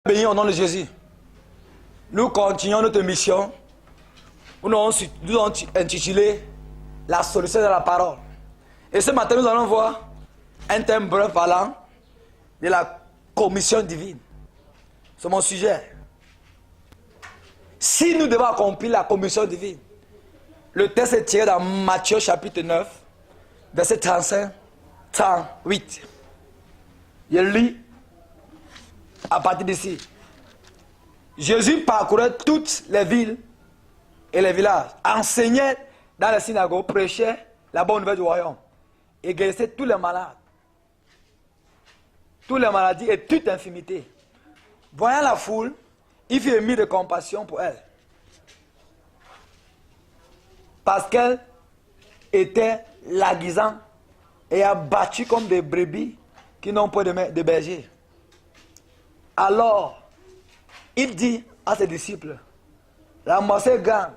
Béni au nom de Jésus. Nous continuons notre mission. Nous avons intitulé La solution de la parole. Et ce matin, nous allons voir un thème bref parlant de la commission divine. C'est mon sujet. Si nous devons accomplir la commission divine, le texte est tiré dans Matthieu chapitre 9, verset 35, 38. Je lis à partir d'ici. Jésus parcourait toutes les villes et les villages, enseignait dans les synagogues, prêchait la bonne nouvelle du royaume et guérissait tous les malades, toutes les maladies et toute infirmité. Voyant la foule, il fut ému de compassion pour elle, parce qu'elle était languissante et abattue comme des brebis qui n'ont pas de berger. Alors, il dit à ses disciples, la moisson est grande,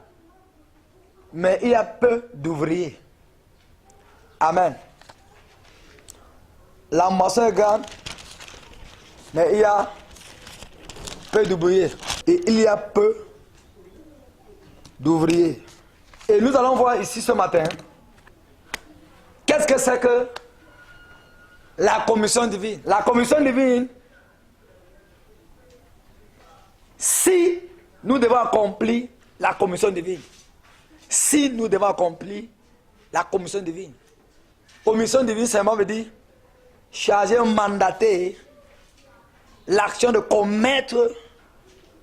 mais il y a peu d'ouvriers. Amen. La moisson est grande, mais il y a peu d'ouvriers. Et il y a peu d'ouvriers. Et nous allons voir ici ce matin, qu'est-ce que c'est que la commission divine? La commission divine, si nous devons accomplir la commission divine, si nous devons accomplir la commission divine, commission divine, seulement veut dire charger, mandater l'action de commettre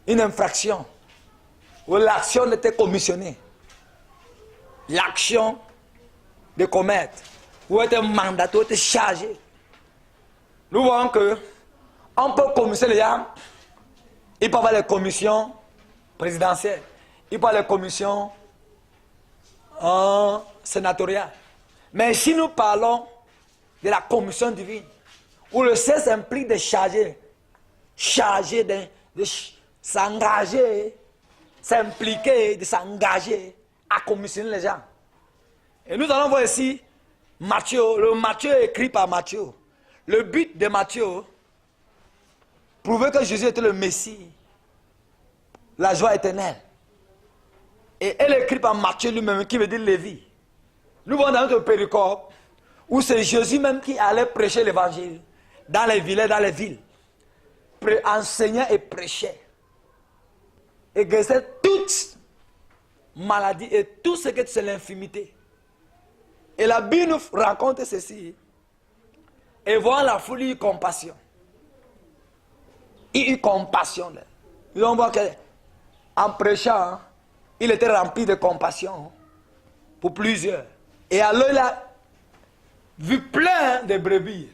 une infraction, ou l'action d'être commissionnée, l'action de commettre, ou être mandaté, ou être chargé. Nous voyons que on peut commissionner les gens. Il peut y avoir les commissions présidentielles, il peut y avoir les commissions sénatoriales. Mais si nous parlons de la commission divine, où le Seigneur implique de charger, de s'engager, s'impliquer, de s'engager à commissionner les gens. Et nous allons voir ici Matthieu, le Matthieu est écrit par Matthieu. Le but de Matthieu, prouver que Jésus était le Messie, la joie éternelle. Et elle est écrite par Matthieu lui-même, qui veut dire Lévi. Nous voyons dans notre péricope, où c'est Jésus même qui allait prêcher l'évangile, dans les villages, dans les villes. Enseignait et prêchait. Et guérissait toute maladie et tout ce que c'est l'infimité. Et la Bible nous raconte ceci. Et voir la foule, il eut compassion. Il eut compassion d'elle. Nous allons voir qu'en prêchant, il était rempli de compassion pour plusieurs. Et alors il a vu plein de brebis.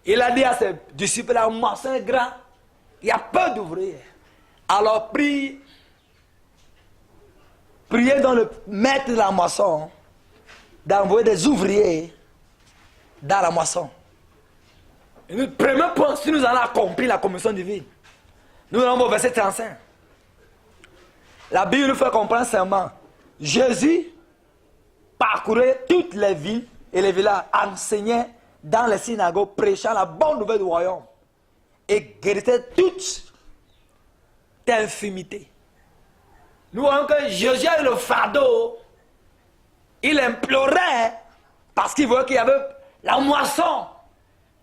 Il a dit à ses disciples, la moisson est grande, il y a peu d'ouvriers. Alors priez dans le maître de la moisson d'envoyer des ouvriers dans la moisson. Et le premier point, si nous allons accomplir la commission divine, nous allons au verset 35. La Bible nous fait comprendre seulement, Jésus parcourait toutes les villes et les villages, enseignait dans les synagogues, prêchant la bonne nouvelle du royaume et guérissait toute infimité. Nous voyons que Jésus a eu le fardeau, il implorait parce qu'il voyait qu'il y avait la moisson.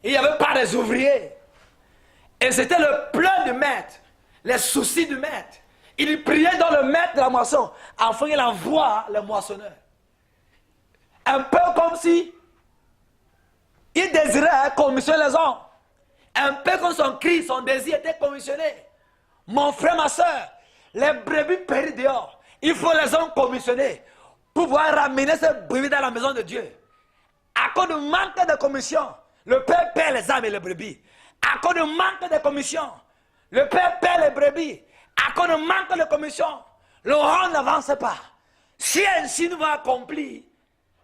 Il n'y avait pas des ouvriers. Et c'était le plan du maître, les soucis du maître. Il priait dans le maître de la moisson, afin qu'il envoie les moissonneurs. Un peu comme si il désirait commissionner les hommes. Un peu comme son cri, son désir était commissionné. Mon frère, ma soeur, les brebis péris dehors, il faut les hommes commissionnés pour pouvoir ramener ces brebis dans la maison de Dieu. À cause du manque de commission, le Père perd les âmes et les brebis. À cause du manque de commission, le Père perd les brebis. À cause du manque de commission, le rang n'avance pas. Si ainsi nous va accomplir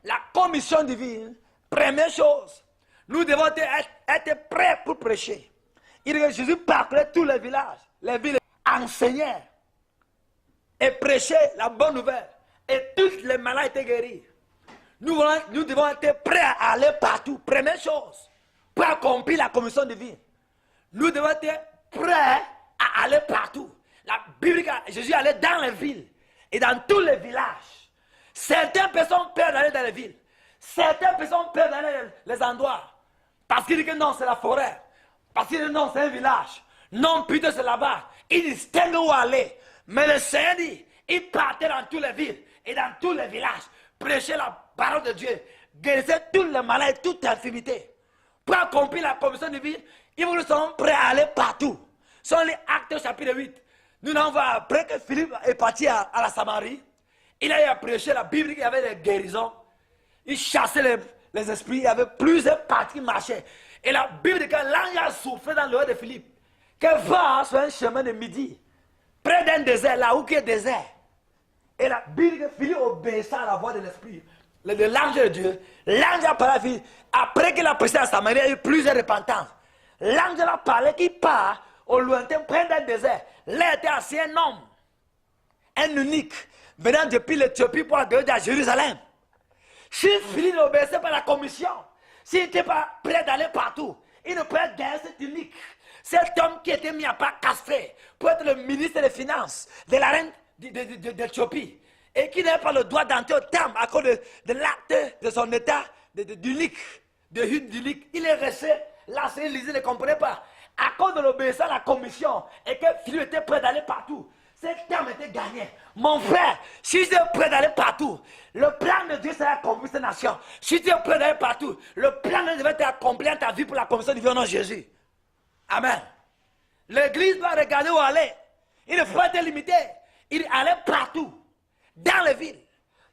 la commission divine, première chose, nous devons être prêts pour prêcher. Jésus parcourait tous les villages, les villes, enseignait et prêchait la bonne nouvelle. Et toutes les malades étaient guéris. Nous devons être prêts à aller partout. Première chose, pour accomplir la commission divine. Nous devons être prêts à aller partout. La Bible dit que Jésus allait dans les villes et dans tous les villages. Certaines personnes peur d'aller dans les villes. Certaines personnes peur d'aller dans les endroits. Parce qu'il dit que non, c'est la forêt. Parce qu'il dit non, c'est un village. Non, plutôt c'est là-bas. Il distingue où aller. Mais le Seigneur dit, il partait dans toutes les villes et dans tous les villages. Prêcher la parole de Dieu. Guérir tous les malades, toute infirmité. Pour accomplir la commission divine, ils sont prêts à aller partout. Ce sont les Actes chapitre 8. Nous n'en voyons après que Philippe est parti à la Samarie. Il a prêché la Bible, il y avait des guérisons. Il chassait les esprits, il y avait plusieurs parties qui marchaient. Et la Bible dit que l'ange a soufflé dans l'oreille de Philippe. Qu'elle va sur un chemin de midi, près d'un désert, là où il y a désert. Et la Bible dit que Philippe obéissait à la voix de l'esprit, de l'ange de Dieu. L'ange a parlé à Philippe. Après qu'il a prêché à Samarie, il y a eu plusieurs repentances. L'ange a parlé qu'il part au lointain, près d'un désert. Là était assis un homme, un unique, venant depuis l'Éthiopie pour aller à Jérusalem. Si Philippe n'obéissait pas à la commission, s'il n'était pas prêt d'aller partout, il ne peut être gagner cet unique. Cet homme qui était mis à part castré pour être le ministre des Finances de la reine d'Éthiopie et qui n'avait pas le droit d'entrer au terme à cause de l'acte de son état d'unique, d'unique. Il est resté là, c'est l'Élysée ne comprenait pas. À cause de l'obéissance à la commission et que Philippe était prêt d'aller partout, cet homme était gagné. Mon frère, si tu es prêt d'aller partout, le plan de Dieu sera accompli cette nation. Si tu es prêt d'aller partout, le plan de Dieu va être accompli dans ta vie pour la commission du nom de Jésus. Amen. L'église doit regarder où aller. Il ne faut pas être limité. Il allait partout, dans les villes.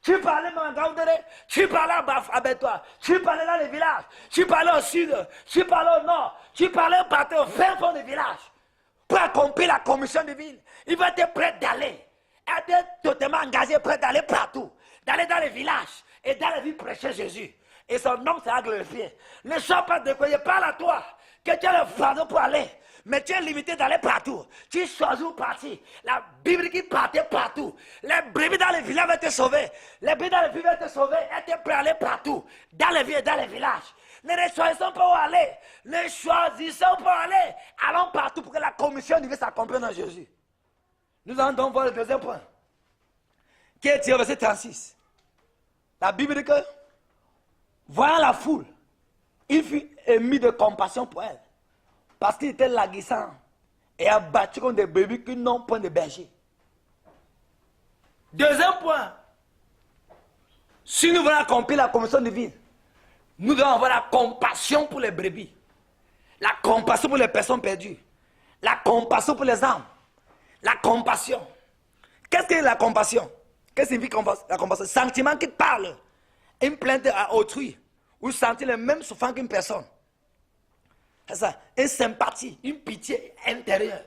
Tu parlais à Mangaoudere, tu parlais à Bétois, tu parlais dans les villages, tu parlais au sud, tu parlais au nord, tu parlais partout au fin fond des villages. Pour accomplir la commission divine, il va être prêt d'aller. Être totalement engagé, prêt d'aller partout. D'aller dans les villages et dans les villes prêcher Jésus. Et son nom sera glorifié. Ne sois pas découragé, parle à toi, que tu as le fardeau pour aller. Mais tu es limité d'aller partout. Tu choisis où partir. La Bible qui partait partout. Les brebis dans les villages vont te sauver. Les brebis dans les villes vont te sauver. Et tu es prêt à aller partout. Dans les villes et dans les villages. Ne choisissons pas où aller. Ne choisissons pas où aller. Allons partout pour que la commission divine s'accomplisse dans Jésus. Nous allons donc voir le deuxième point. Qui est tiré au verset 36. La Bible dit que, voyant la foule, il fut ému de compassion pour elle. Parce qu'il était languissant et abattu comme des brebis qui n'ont point de berger. Deuxième point. Si nous voulons accomplir la commission divine, nous devons avoir la compassion pour les brebis. La compassion pour les personnes perdues. La compassion pour les âmes. La compassion. Qu'est-ce que la compassion? Qu'est-ce que signifie la compassion? Sentiment qui parle. Une plainte à autrui. Ou sentir le même souffrance qu'une personne. C'est ça, une sympathie, une pitié intérieure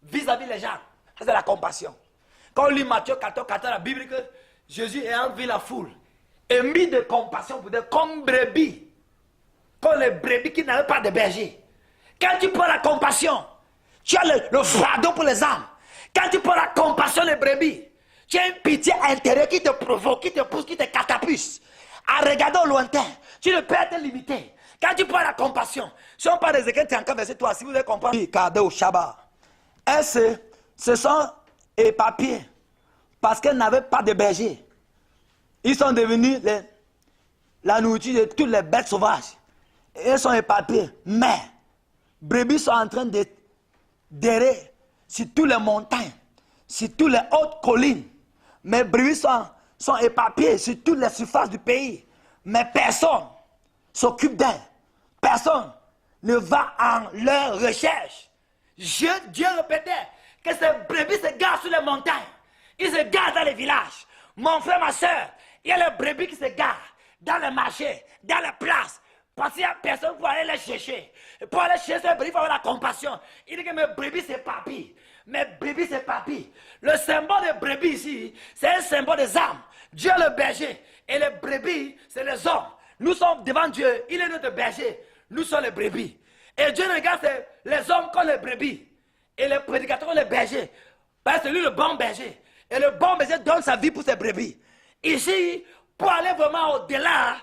vis-à-vis des gens. C'est la compassion. Quand on lit Matthieu 14, 14, la Bible dit que Jésus ayant vu la foule, émis de compassion pour dire comme brebis, comme les brebis qui n'avaient pas de berger. Quand tu prends la compassion, tu as le fardeau pour les âmes. Quand tu prends la compassion des brebis, tu as une pitié intérieure qui te provoque, qui te pousse, qui te catapulte. À regarder au lointain, tu ne peux être limité. Quand tu prends la compassion, si on parle d'Ézéchiel 34, verset 3, si vous avez compris, Cadeau, Shabbat, elles se sont éparpillées parce qu'elles n'avaient pas de berger. Ils sont devenus la nourriture de toutes les bêtes sauvages. Et elles sont éparpillées. Mais, brebis sont en train d'errer sur toutes les montagnes, sur toutes les hautes collines. Mais brebis sont éparpillées sur toutes les surfaces du pays. Mais personne s'occupe d'elles. Personne ne va en leur recherche. Dieu répétait que ces brebis se gardent sur les montagnes. Ils se gardent dans les villages. Mon frère, ma soeur, il y a les brebis qui se gardent dans les marchés, dans les places. Parce qu'il n'y a personne pour aller les chercher. Pour aller chercher les brebis, il faut avoir la compassion. Il dit que mes brebis s'éparpillent. Mes brebis s'éparpillent. Le symbole des brebis ici, c'est un symbole des âmes. Dieu est le berger. Et les brebis, c'est les hommes. Nous sommes devant Dieu, il est notre berger, nous sommes les brebis. Et Dieu regarde les hommes comme les brebis, et les prédicateurs comme les bergers. Parce que c'est lui le bon berger. Et le bon berger donne sa vie pour ses brebis. Ici, pour aller vraiment au-delà,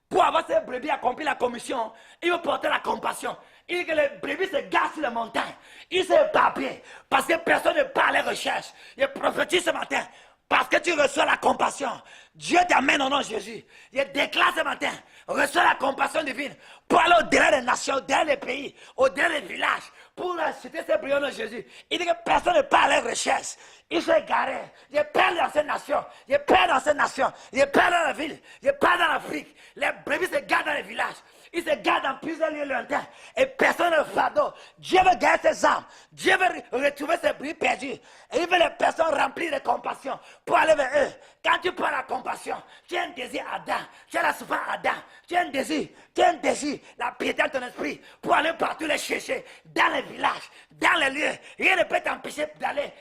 pour avoir ses brebis accomplir la commission, il veut porter la compassion. Il dit que les brebis se gardent sur les montagnes. Ils se éparpillent parce que personne ne parle et recherche. Je prophétise ce matin. Parce que tu reçois la compassion. Dieu t'amène au nom de Jésus. Je déclare ce matin. Reçois la compassion divine pour aller au-delà des nations, au-delà des pays, au-delà des villages, pour citer ces brillants de Jésus. Il dit que personne ne parle et recherche. Il s'est égaré. Je parle dans cette nation. Je parle dans cette nation. Je parle dans la ville. Je parle dans l'Afrique. Les brebis se gardent dans les villages. Ils se gardent dans plusieurs lieux lointains. Et personne ne fardeau. Dieu veut garder ses âmes. Dieu veut retrouver ses brebis perdus. Et il veut les personnes remplies de compassion pour aller vers eux. Quand tu parles de compassion, tu as un désir ardent. Tu as la souffrance ardent. Tu as un désir. Tu as un désir. La piété de ton esprit pour aller partout les chercher. Dans les villages. Dans les lieux. Rien ne peut t'empêcher d'aller.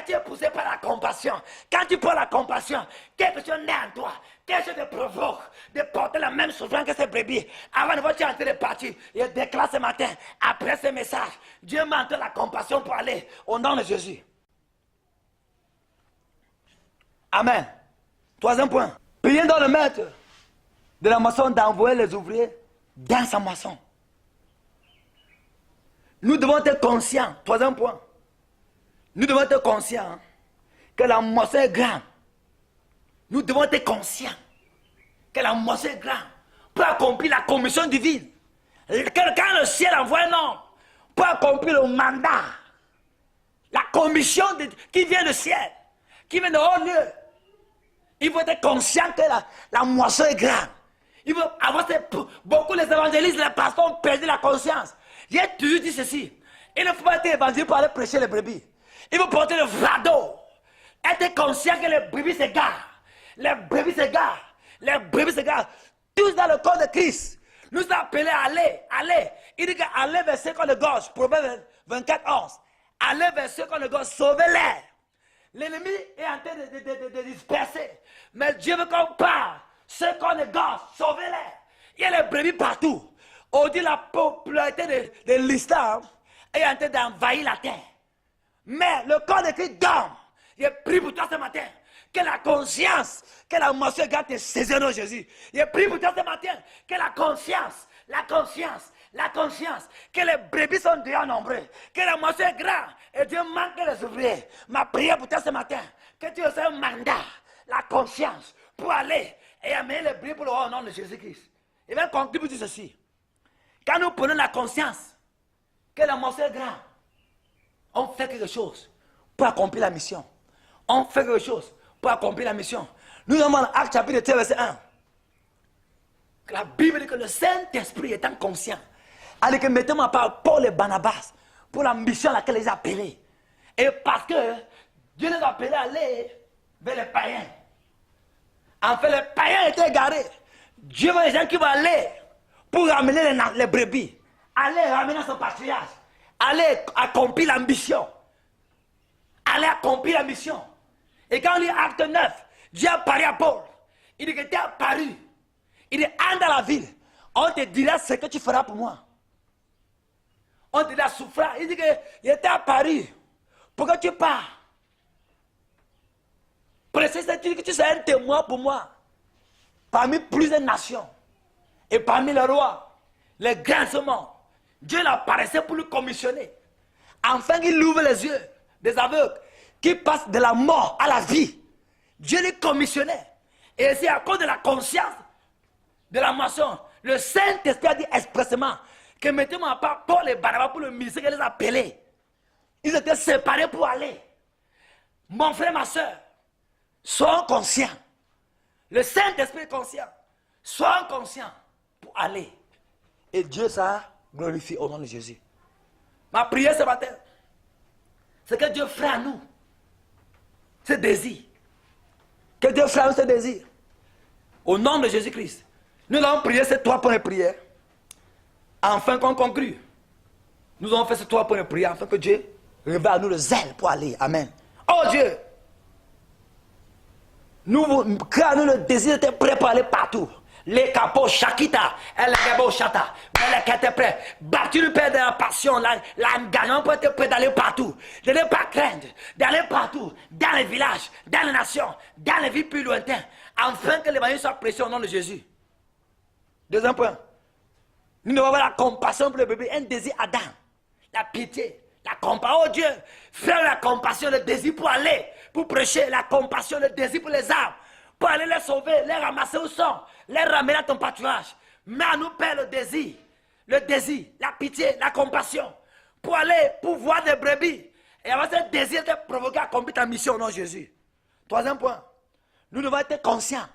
Tu es poussé par la compassion. Quand tu prends la compassion, quelque chose naît en toi. Quelque chose te provoque de porter la même souffrance que ces brebis. Avant de voir tu es en train de partir. Je déclare ce matin, après ce message, Dieu m'a donné la compassion pour aller au nom de Jésus. Amen. Troisième point. Priez dans le maître de la moisson d'envoyer les ouvriers dans sa moisson. Nous devons être conscients. Troisième point. Nous devons être conscients que la moisson est grande. Nous devons être conscients que la moisson est grande pour accomplir la commission divine. Quand le ciel envoie un homme pour accomplir le mandat, la commission qui vient du ciel, qui vient de haut lieu, il faut être conscient que la moisson est grande. Il faut avoir beaucoup les évangélistes, les pasteurs ont perdu la conscience. J'ai toujours dit ceci. Il ne faut pas être évangéliste pour aller prêcher les brebis. Il faut porter le fardeau. Être conscient que les brebis s'égarent. Les brebis s'égarent. Les brebis s'égarent. Tous dans le corps de Christ. Nous sommes appelés à aller. Aller. Il dit qu'aller vers ceux qu'on de gorge. Proverbe 24, 11. Aller vers ceux qu'on de gorge. Sauvez-les. L'ennemi est en train de disperser. Mais Dieu veut qu'on parle. Ceux qu'on de gorge. Sauvez-les. Il y a les brebis partout. On dit la popularité de l'islam est en train d'envahir la terre. Mais le corps de Christ dorme. Je prie pour toi ce matin. Que la conscience, que la moisson garde tes saisons au nom de Jésus. Je prie pour toi ce matin. Que la conscience, que les brebis sont déjà nombreux. Que la moisson est grande. Et Dieu manque les ouvriers. Ma prière pour toi ce matin. Que tu aies un mandat, la conscience, pour aller et amener les brebis pour le nom de Jésus-Christ. Il va conclure pour dire ceci. Quand nous prenons la conscience que la moisson est grande, on fait quelque chose pour accomplir la mission. On fait quelque chose pour accomplir la mission. Nous avons dans Actes chapitre 3, verset 1. La Bible dit que le Saint-Esprit étant conscient, a dit que mettez-moi à part Paul et Barnabas pour la mission à laquelle ils appelaient. Et parce que Dieu les a appelés à aller vers les païens. En fait, les païens étaient égarés. Dieu veut les gens qui vont aller pour ramener les brebis. Aller ramener son patriarche. Aller accomplir la mission. Aller accomplir la mission. Et quand on lit Acte 9, Dieu a parlé à Paul. Il dit que tu es apparu. Il dit, entre dans la ville. On te dira ce que tu feras pour moi. On te dira souffrance. Il dit que il était apparu. Pour que tu pars. Précisément que tu seras un témoin pour moi. Parmi plusieurs nations. Et parmi les rois. Les grands sont morts. Dieu l'apparaissait pour lui commissionner. Enfin, il ouvre les yeux des aveugles qui passent de la mort à la vie. Dieu les commissionnait. Et c'est à cause de la conscience de la moisson. Le Saint-Esprit a dit expressément que mettez-moi à part Paul et Barnabas pour le ministère qu'il les a appelés. Ils étaient séparés pour aller. Mon frère, ma soeur, soyons conscients. Le Saint-Esprit est conscient. Soyons conscients pour aller. Et Dieu ça glorifie au nom de Jésus. Ma prière ce matin, c'est que Dieu ferait à nous ce désir. Que Dieu ferait à nous ce désir. Au nom de Jésus-Christ. Nous allons prier ces 3 points de prière. Afin qu'on conclue. Nous avons fait ces 3 points de prière afin que Dieu révèle à nous le zèle pour aller. Amen. Oh Dieu, nous créons le désir d'être prêt pour aller partout. Les capots, Shakita, les capots, Chata, les qui étaient prêts. Battu le Père de la passion, l'engagement pour être prêt d'aller partout. De ne pas craindre, d'aller partout, dans les villages, dans les nations, dans les villes plus lointaines, afin que l'évangile soit prêché au nom de Jésus. Deuxième point. Nous devons avoir la compassion pour le bébé, un désir Adam. La pitié, la compassion. Oh Dieu, faire la compassion, le désir pour aller, pour prêcher, la compassion, le désir pour les âmes, pour aller les sauver, les ramasser où sont, les ramener à ton pâturage. Mais à nous, Père, le désir, la pitié, la compassion, pour aller, pour voir des brebis, et avoir ce désir de provoquer à accomplir ta mission au nom de Jésus. Troisième point, nous devons être conscients.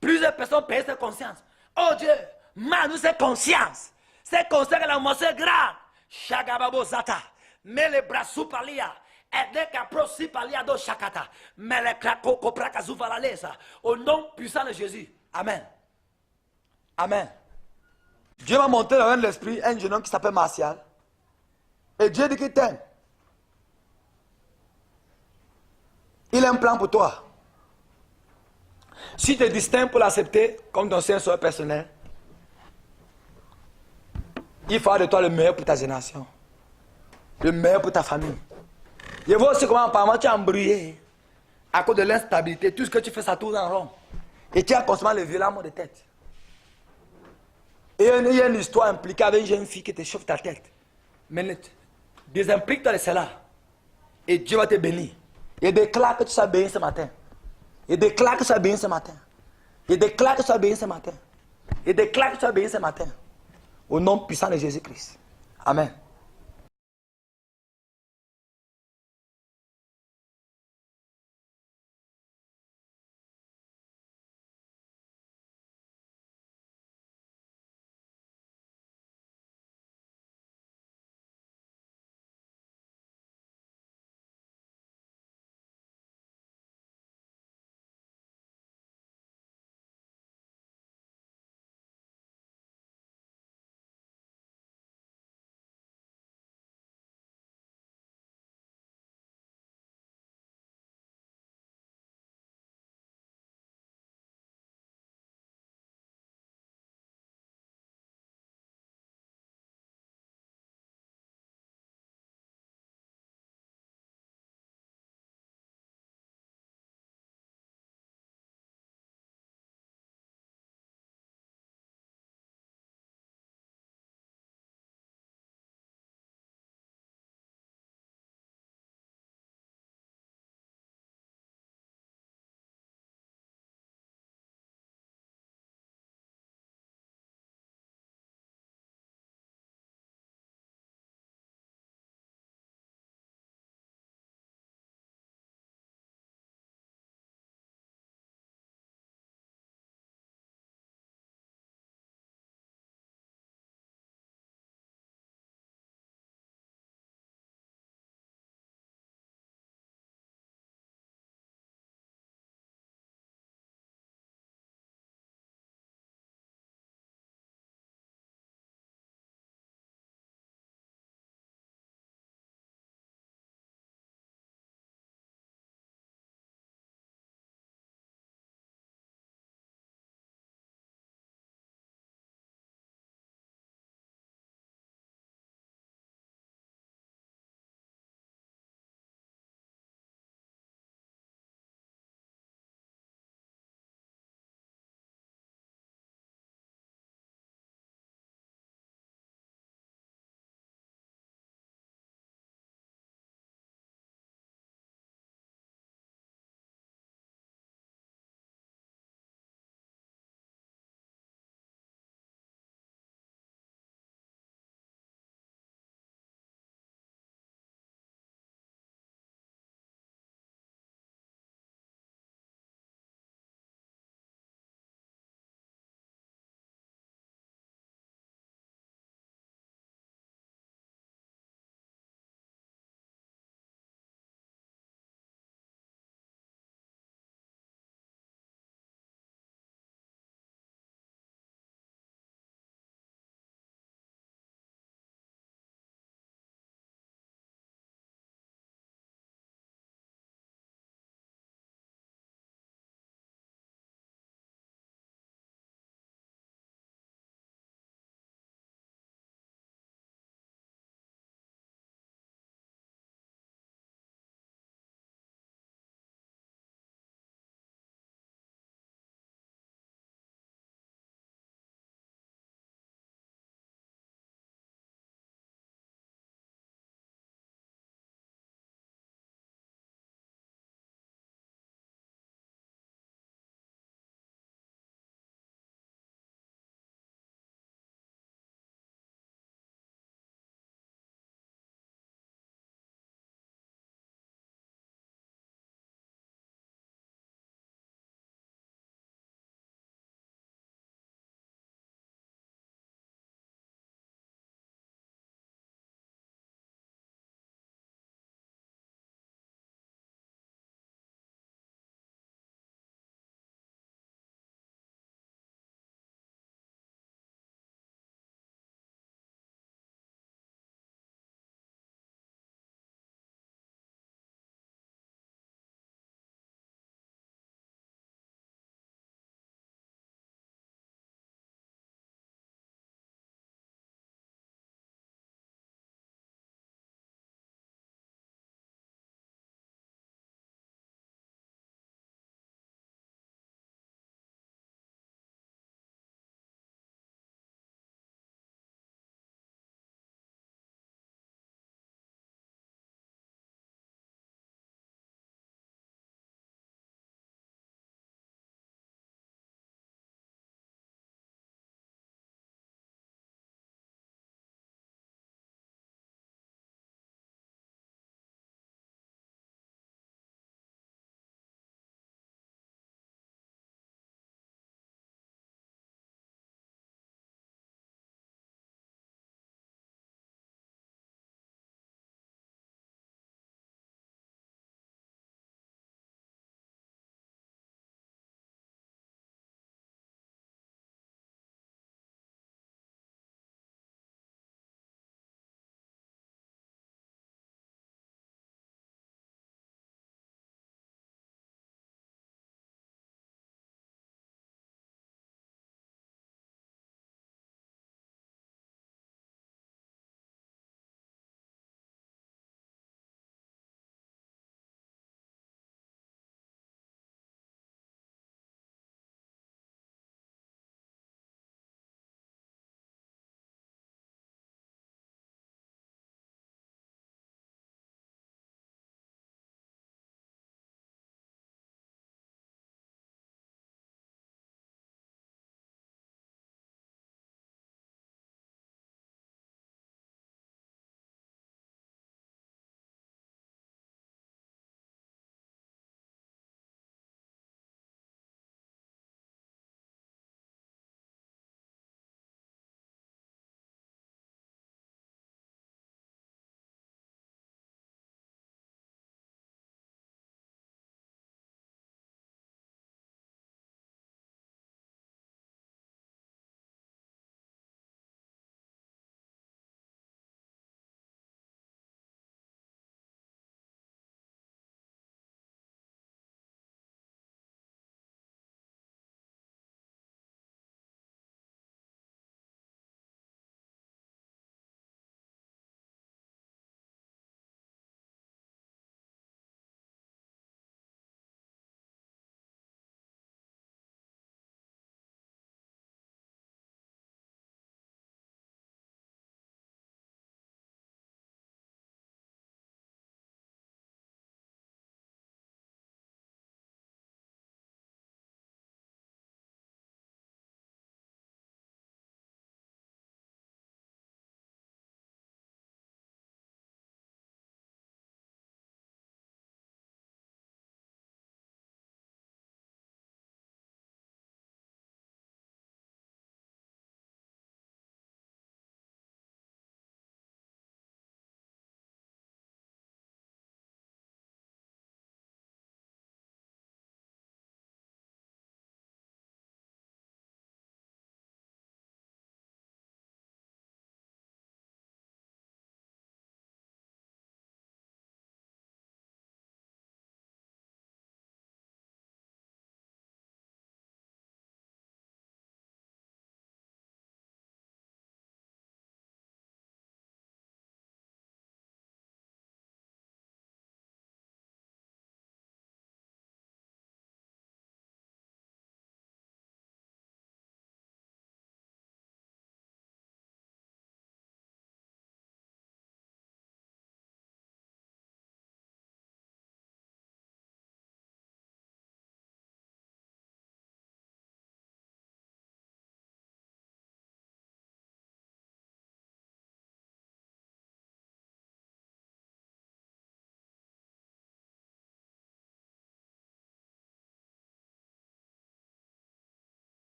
Plusieurs personnes payent cette conscience. Oh Dieu, nous c'est conscience. C'est conscience que la moisson est grande. Shagababo Zata. Mais les bras sous palia. Et les capros si palia do shakata. Mais les cracos copraca zouvalalesa. Au nom puissant de Jésus. Amen. Amen. Dieu m'a montré dans l'esprit un jeune homme qui s'appelle Martial. Et Dieu dit qu'il t'aime. Il a un plan pour toi. Si tu te distingues pour l'accepter comme ton Saint-Sauveur personnel, il faut de toi le meilleur pour ta génération. Le meilleur pour ta famille. Je vois aussi comment apparemment tu es embrouillé à cause de l'instabilité. Tout ce que tu fais, ça tourne en rond. Et tu as constamment le violent mot de tête. Et il y a une histoire impliquée avec une jeune fille qui te chauffe ta tête. Mais désimplique-toi de cela. Et Dieu va te bénir. Et déclare que tu sois béni ce matin. Et déclare que tu sois béni ce matin. Et déclare que tu sois béni ce matin. Et déclare que tu sois béni ce matin. Au nom puissant de Jésus-Christ. Amen.